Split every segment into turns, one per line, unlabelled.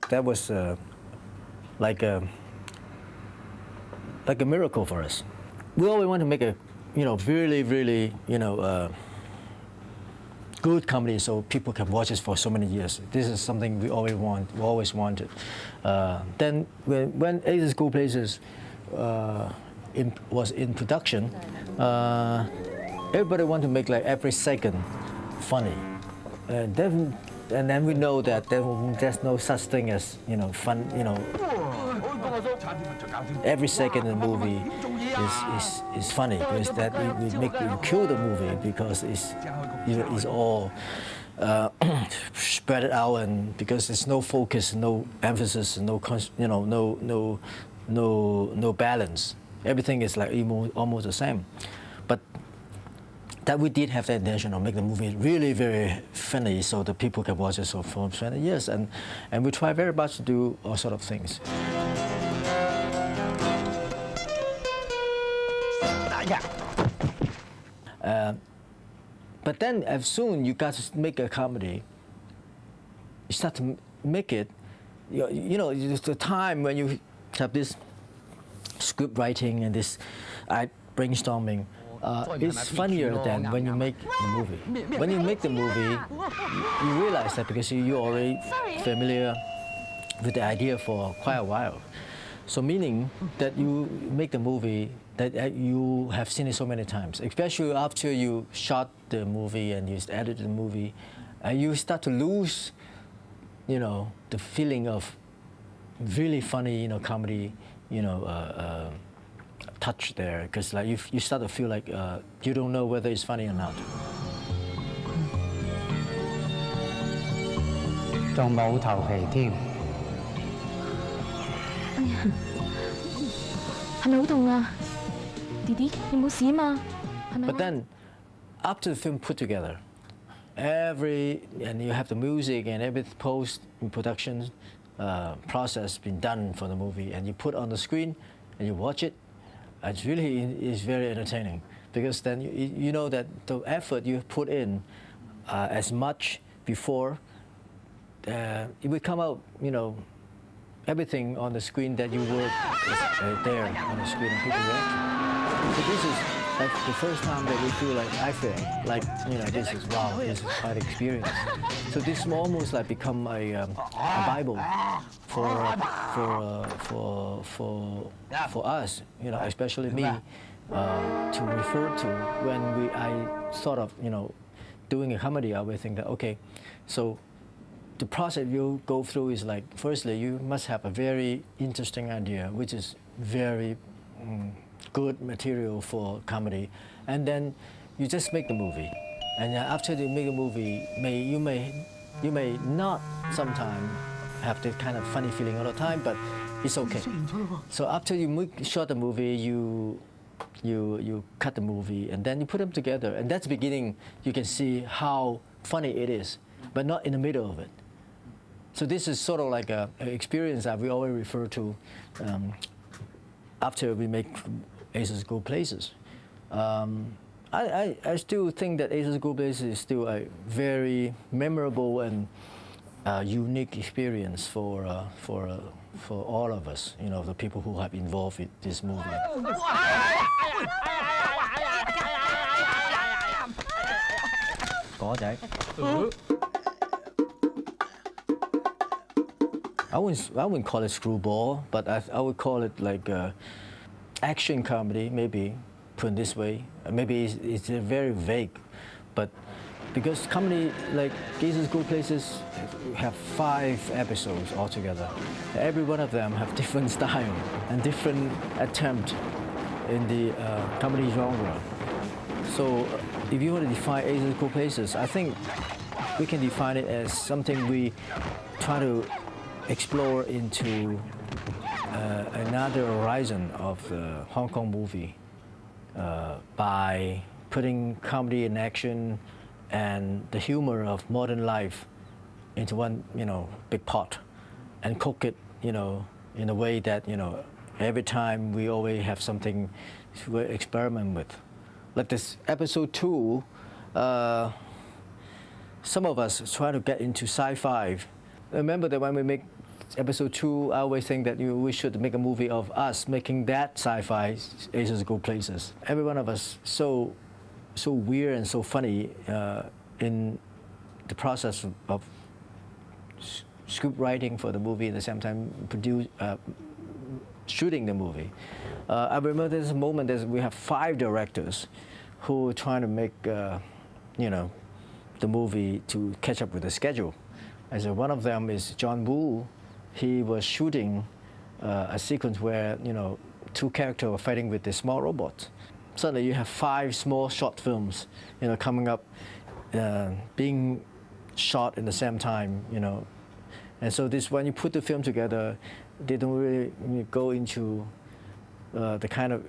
that was like a miracle for us. We always want to make a really good comedy so people can watch it for so many years. This is something we always wanted. Then when Aces Go Places was in production, everybody wanted to make like every second funny. And then we know that there's no such thing as fun. Every second in the movie is funny because that we kill the movie because it's all spread out, and because there's no focus, no emphasis, no balance. Everything is like almost the same. But that we did have the intention of making the movie really very funny so that people can watch it for 20 years, and we try very much to do all sort of things. But then as soon you got to make a comedy, you start to make it, it's the time when you have this script writing and this brainstorming. It's funnier than when you make the movie. When you make the movie, you realize that because you're already familiar with the idea for quite a while. So meaning that you make the movie that you have seen it so many times, especially after you shot the movie and you edited the movie, you start to lose, the feeling of really funny, comedy, touch there, because like you start to feel like you don't know whether it's funny or not.
仲冇頭皮添。
哎呀，係咪好痛啊？弟弟，你冇事嘛？係咪？
But then, after the film put together, and you have the music and every post production process been done for the movie, and you put on the screen and you watch it. It really is very entertaining because then you know that the effort you put in as much before, it will come out, everything on the screen that you work is there on the screen and people react. So this is like the first time that we feel like, I feel like, this is, wow, this is quite an experience. So this almost like become a Bible for us, especially me, to refer to when I sort of, doing a comedy. I would think that, okay, so the process you go through is like, firstly, you must have a very interesting idea, which is very good material for comedy, and then you just make the movie. And after you make a movie, you may not sometimes have that kind of funny feeling all the time, but it's okay. So after you shot the movie, you cut the movie, and then you put them together, and that's the beginning. You can see how funny it is, but not in the middle of it. So this is sort of like an experience that we always refer to after we make Aces Go Places. I still think that Aces Go Places is still a very memorable and unique experience for all of us, the people who have involved with this movie. I wouldn't call it screwball, but I would call it like action comedy, maybe, put it this way. Maybe it's very vague, but because comedy, like Aces Go Places, have 5 episodes altogether. Every one of them have different style and different attempt in the comedy genre. So if you want to define Aces Go Places, I think we can define it as something we try to explore into another horizon of the Hong Kong movie by putting comedy and action and the humor of modern life into one, big pot, and cook it, in a way that, every time we always have something to experiment with. Like this episode 2, some of us try to get into sci-fi. Remember that when we make episode 2, I always think that we should make a movie of us making that sci-fi Asians Go Places. Every one of us so weird and so funny in the process of script writing for the movie, at the same time shooting the movie. I remember there's a moment that we have 5 directors who are trying to make, the movie to catch up with the schedule. And so one of them is John Woo. He was shooting a sequence where, 2 characters were fighting with the small robots. Suddenly you have 5 small short films, coming up, being shot in the same time, And so when you put the film together, they don't really go into the kind of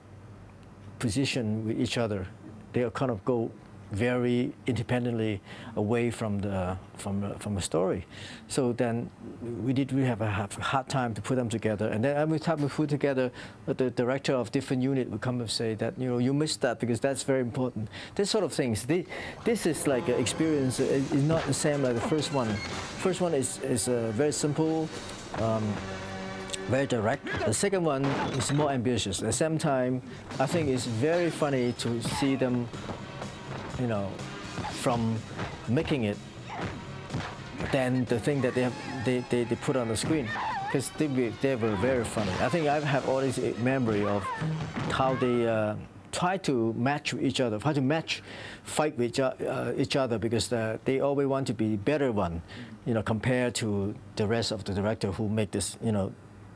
position with each other. They kind of go very independently away from the story. So then we have a hard time to put them together. And then every time we put together, the director of different unit would come and say that you missed that because that's very important. This sort of things. This is like an experience. It's not the same like the first one. First one is very simple. Very direct. The second one is more ambitious. At the same time, I think it's very funny to see them, from making it, than the thing that they put on the screen, because they were very funny. I think I have all this memory of how they try to match each other, fight with each other, because they always want to be better one, compared to the rest of the director who make this,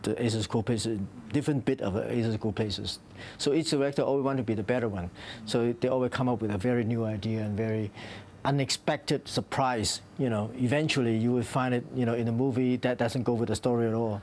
the Asian School Places, different bit of Asian School Places. So each director always want to be the better one. So they always come up with a very new idea and very unexpected surprise. Eventually you will find it, in a movie that doesn't go with the story at all.